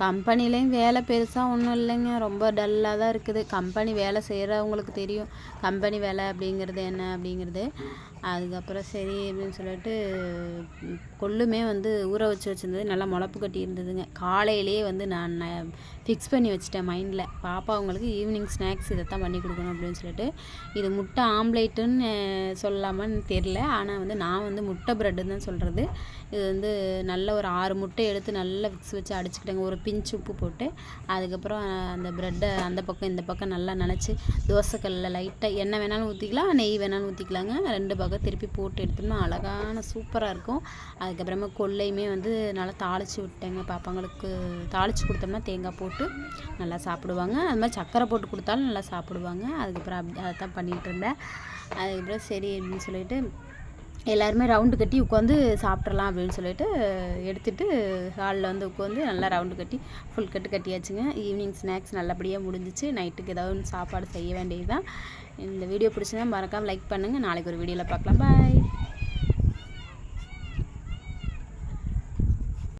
கம்பெனிலேயும் வேலை பெருசாக ஒன்றும் இல்லைங்க. ரொம்ப டல்லாக தான் இருக்குது. கம்பெனி வேலை செய்கிறவங்களுக்கு தெரியும் கம்பெனி வேலை அப்படிங்கிறது என்ன அப்படிங்கிறது. அதுக்கப்புறம் சரி அப்படின்னு சொல்லிட்டு கொள்ளுமே வந்து ஊற வச்சுருந்தது நல்லா முளப்பு கட்டி இருந்ததுங்க. காலையிலேயே வந்து நான் ஃபிக்ஸ் பண்ணி வச்சுட்டேன் மைண்டில், பாப்பா அவங்களுக்கு ஈவினிங் ஸ்நாக்ஸ் இதைத்தான் பண்ணி கொடுக்கணும் அப்படின்னு சொல்லிட்டு. இது முட்டை ஆம்லேட்டுன்னு சொல்லலாமான்னு தெரில, ஆனால் வந்து நான் வந்து முட்டை ப்ரெட்டுன்னு தான் சொல்கிறது. இது வந்து நல்ல ஒரு 6 முட்டை எடுத்து நல்லா விக்ஸ் வச்சு அடிச்சுக்கிட்டேங்க, ஒரு பிஞ்சு உப்பு போட்டு. அதுக்கப்புறம் அந்த ப்ரெட்டை அந்த பக்கம் இந்த பக்கம் நல்லா நனைச்சி தோசைக்கல்லில் லைட்டாக எண்ணெய் வேணாலும் ஊற்றிக்கலாம், நெய் வேணாலும் ஊற்றிக்கலாங்க. 2 பக்கம் திருப்பி போட்டு எடுத்தோம்னா அழகான சூப்பராக இருக்கும். அதுக்கப்புறமா கொள்ளையுமே வந்து நல்லா தாளித்து விட்டேங்க. பாப்பாங்களுக்கு தாளித்து கொடுத்தோம்னா தேங்காய் போட்டு நல்லா சாப்பிடுவாங்க. அது மாதிரி சர்க்கரை போட்டு கொடுத்தாலும் நல்லா சாப்பிடுவாங்க. அதுக்கப்புறம் அதை தான் பண்ணிகிட்டு இருந்தேன். அதுக்கப்புறம் சரி அப்படின்னு சொல்லிட்டு எல்லாருமே ரவுண்டு கட்டி உட்காந்து சாப்பிட்றலாம் அப்படின்னு சொல்லிட்டு எடுத்துகிட்டு ஹாலில் வந்து உட்காந்து நல்லா ரவுண்டு கட்டி ஃபுல் கட்டு கட்டியாச்சுங்க. ஈவினிங் ஸ்நாக்ஸ் நல்லபடியாக முடிஞ்சிச்சு. நைட்டுக்கு ஏதாவது ஒன்று சாப்பாடு செய்ய வேண்டியது தான். இந்த வீடியோ பிடிச்சிருந்தா மறக்காமல் லைக் பண்ணுங்கள். நாளைக்கு ஒரு வீடியோவில் பார்க்கலாம். பாய்.